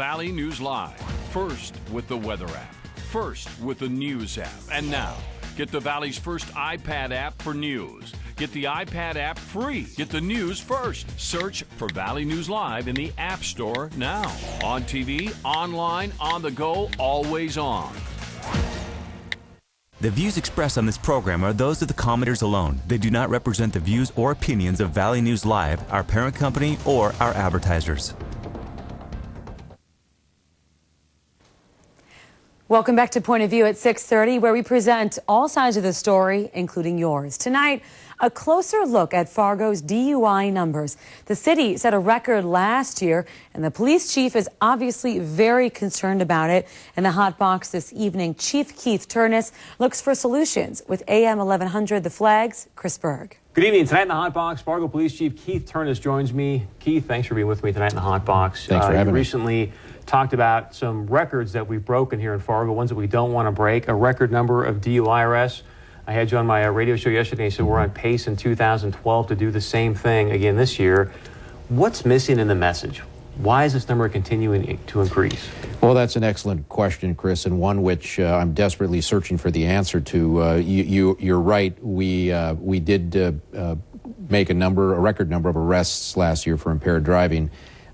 Valley News Live. First with the weather app. First with the news app. And now, get the Valley's first iPad app for news. Get the iPad app free. Get the news first. Search for Valley News Live in the App Store now. On TV, online, on the go, always on. The views expressed on this program are those of the commenters alone. They do not represent the views or opinions of Valley News Live, our parent company, or our advertisers. Welcome back to Point of View at 6:30, where we present all sides of the story, including yours. Tonight, a closer look at Fargo's DUI numbers. The city set a record last year, and the police chief is obviously very concerned about it. In the hot box this evening, Chief Keith Ternes looks for solutions. With AM 1100 The Flags, Chris Berg. Good evening. Tonight in the Hot Box, Fargo Police Chief Keith Ternes joins me. Keith, thanks for being with me tonight in the Hot Box. Thanks for having me. You recently talked about some records that we've broken here in Fargo, ones that we don't want to break, a record number of DUI arrests. I had you on my radio show yesterday and said we're on pace in 2012 to do the same thing again this year. What's missing in the message? Why is this number continuing to increase? Well, that's an excellent question, Chris, and one which I'm desperately searching for the answer to. You're right. We did make a record number of arrests last year for impaired driving.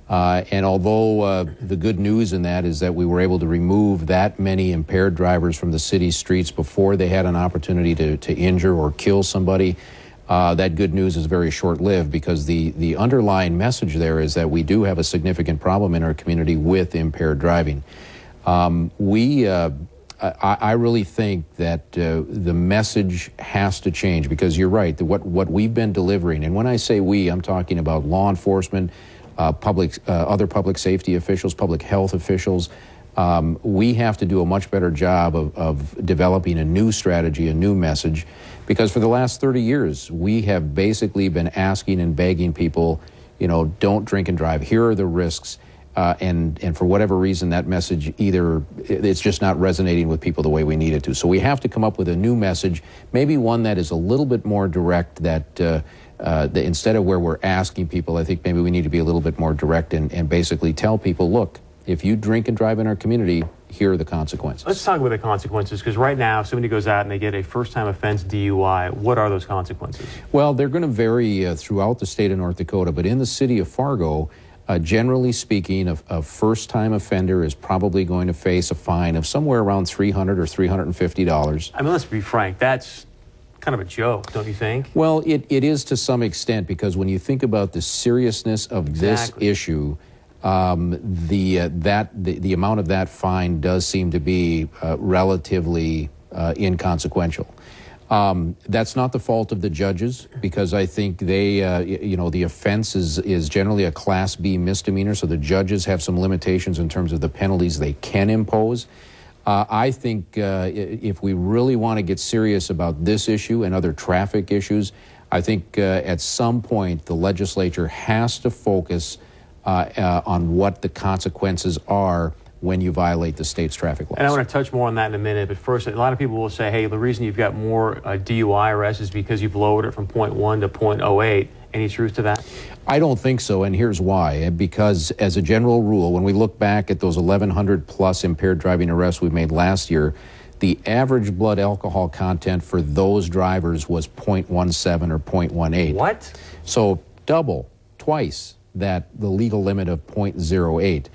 And although the good news in that is that we were able to remove that many impaired drivers from the city streets before they had an opportunity to injure or kill somebody, that good news is very short-lived, because the underlying message there is that we do have a significant problem in our community with impaired driving. I really think that the message has to change, because you're right, what we've been delivering, and when I say we, I'm talking about law enforcement, other public safety officials, public health officials. We have to do a much better job of developing a new strategy, a new message, because for the last 30 years, we have basically been asking and begging people, don't drink and drive. Here are the risks. And for whatever reason, that message it's just not resonating with people the way we need it to. So we have to come up with a new message, maybe one that is a little bit more direct, that instead of where we're asking people, I think maybe we need to be a little bit more direct and basically tell people, look, if you drink and drive in our community, here are the consequences. Let's talk about the consequences, because right now, if somebody goes out and they get a first-time offense DUI, what are those consequences? Well, they're going to vary throughout the state of North Dakota, but in the city of Fargo, generally speaking, a first-time offender is probably going to face a fine of somewhere around $300 or $350. I mean, let's be frank, that's kind of a joke, don't you think? Well, it is to some extent, because when you think about the seriousness of this issue, the amount of that fine does seem to be relatively inconsequential. That's not the fault of the judges, because I think they, the offense is generally a Class B misdemeanor, so the judges have some limitations in terms of the penalties they can impose. I think if we really want to get serious about this issue and other traffic issues, I think at some point the legislature has to focus on what the consequences are when you violate the state's traffic laws. And I want to touch more on that in a minute, but first, a lot of people will say, hey, the reason you've got more DUI arrests is because you've lowered it from 0.1 to 0.08. Any truth to that? I don't think so, and here's why. Because as a general rule, when we look back at those 1,100 plus impaired driving arrests we made last year, the average blood alcohol content for those drivers was 0.17 or 0.18. What? So twice the legal limit of 0.08.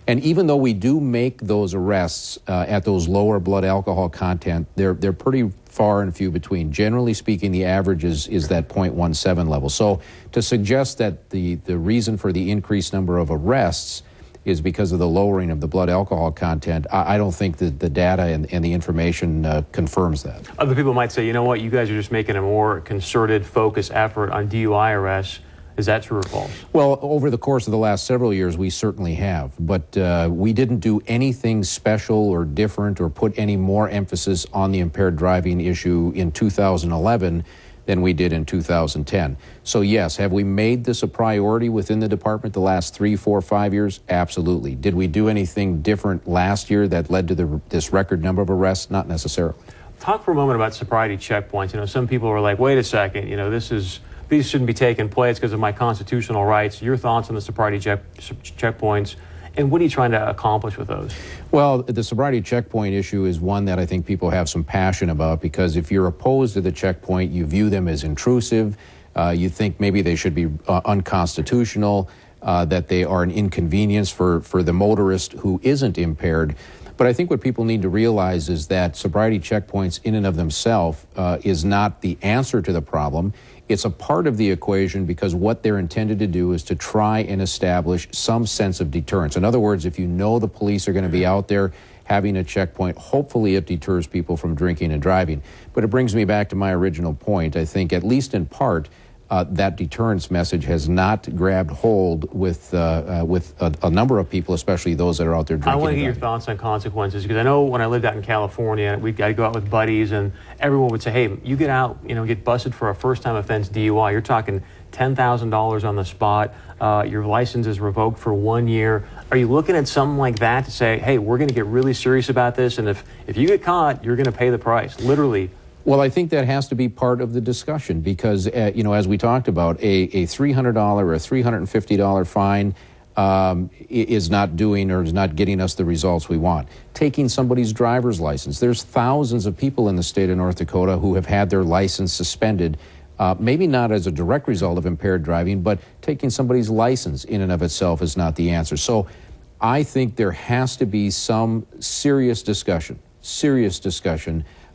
And even though we do make those arrests at those lower blood alcohol content, they're pretty far and few between. Generally speaking, the average is that 0.17 level. So to suggest that the reason for the increased number of arrests is because of the lowering of the blood alcohol content, I don't think that the data and the information confirms that. Other people might say, you know what, you guys are just making a more concerted, focused effort on DUI arrests. Is that true or false? Well, over the course of the last several years, we certainly have. But we didn't do anything special or different or put any more emphasis on the impaired driving issue in 2011 than we did in 2010. So yes, have we made this a priority within the department the last 3, 4, 5 years? Absolutely. Did we do anything different last year that led to this record number of arrests? Not necessarily. Talk for a moment about sobriety checkpoints. Some people are like, wait a second, these shouldn't be taking place because of my constitutional rights. Your thoughts on the sobriety checkpoints And what are you trying to accomplish with those? Well, the sobriety checkpoint issue is one that I think people have some passion about, because if you're opposed to the checkpoint, you view them as intrusive. You think maybe they should be unconstitutional, that they are an inconvenience for the motorist who isn't impaired. But I think what people need to realize is that sobriety checkpoints in and of themselves is not the answer to the problem. It's a part of the equation, because what they're intended to do is to try and establish some sense of deterrence. In other words, if you know the police are going to be out there having a checkpoint, hopefully it deters people from drinking and driving. But it brings me back to my original point. I think, at least in part, that deterrence message has not grabbed hold with a number of people, especially those that are out there drinking. I want to get your thoughts on consequences, because I know when I lived out in California, we'd got to go out with buddies, and everyone would say, hey, you get out, get busted for a first-time offense DUI, you're talking $10,000 on the spot, your license is revoked for 1 year. Are you looking at something like that to say, hey, we're going to get really serious about this, and if you get caught, you're going to pay the price, literally? Well, I think that has to be part of the discussion, because, as we talked about, a $300 or a $350 fine is not doing or is not getting us the results we want. Taking somebody's driver's license. There's thousands of people in the state of North Dakota who have had their license suspended, maybe not as a direct result of impaired driving, but taking somebody's license in and of itself is not the answer. So I think there has to be some serious discussion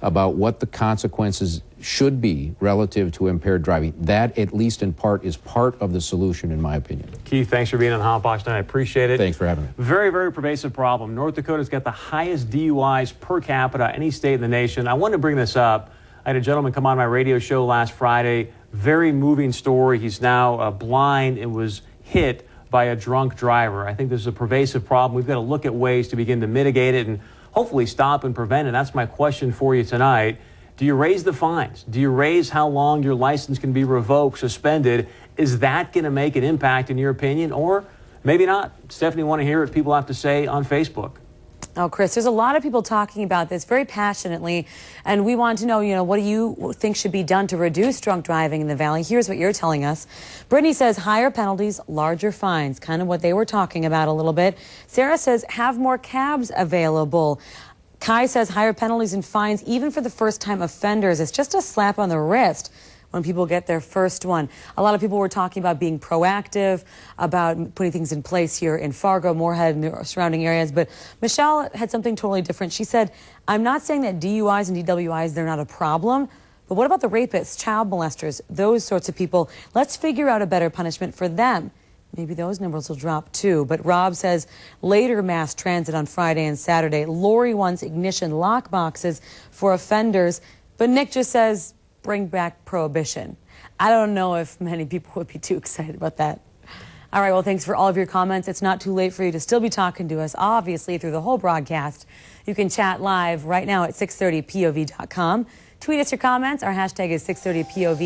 about what the consequences should be relative to impaired driving. That, at least in part, is part of the solution, in my opinion. Keith, thanks for being on Hot Box tonight. I appreciate it. Thanks for having me. Very, very pervasive problem. North Dakota's got the highest DUIs per capita any state in the nation. I wanted to bring this up. I had a gentleman come on my radio show last Friday. Very moving story. He's now blind and was hit by a drunk driver. I think this is a pervasive problem. We've got to look at ways to begin to mitigate it and hopefully stop and prevent it. That's my question for you tonight. Do you raise the fines? Do you raise how long your license can be revoked, suspended? Is that going to make an impact in your opinion, or maybe not? Stephanie, want to hear what people have to say on Facebook. Oh, Chris, there's a lot of people talking about this very passionately, and we want to know, what do you think should be done to reduce drunk driving in the Valley? Here's what you're telling us. Brittany says higher penalties, larger fines, kind of what they were talking about a little bit. Sarah says have more cabs available. Kai says higher penalties and fines, even for the first-time offenders. It's just a slap on the wrist when people get their first one. A lot of people were talking about being proactive, about putting things in place here in Fargo, Moorhead, and the surrounding areas. But Michelle had something totally different. She said, I'm not saying that DUIs and DWIs, they're not a problem, but what about the rapists, child molesters, those sorts of people? Let's figure out a better punishment for them. Maybe those numbers will drop too. But Rob says later mass transit on Friday and Saturday. Lori wants ignition lock boxes for offenders. But Nick just says, bring back prohibition. I don't know if many people would be too excited about that. All right, well, thanks for all of your comments. It's not too late for you to still be talking to us, obviously, through the whole broadcast. You can chat live right now at 630pov.com. Tweet us your comments. Our hashtag is 630pov.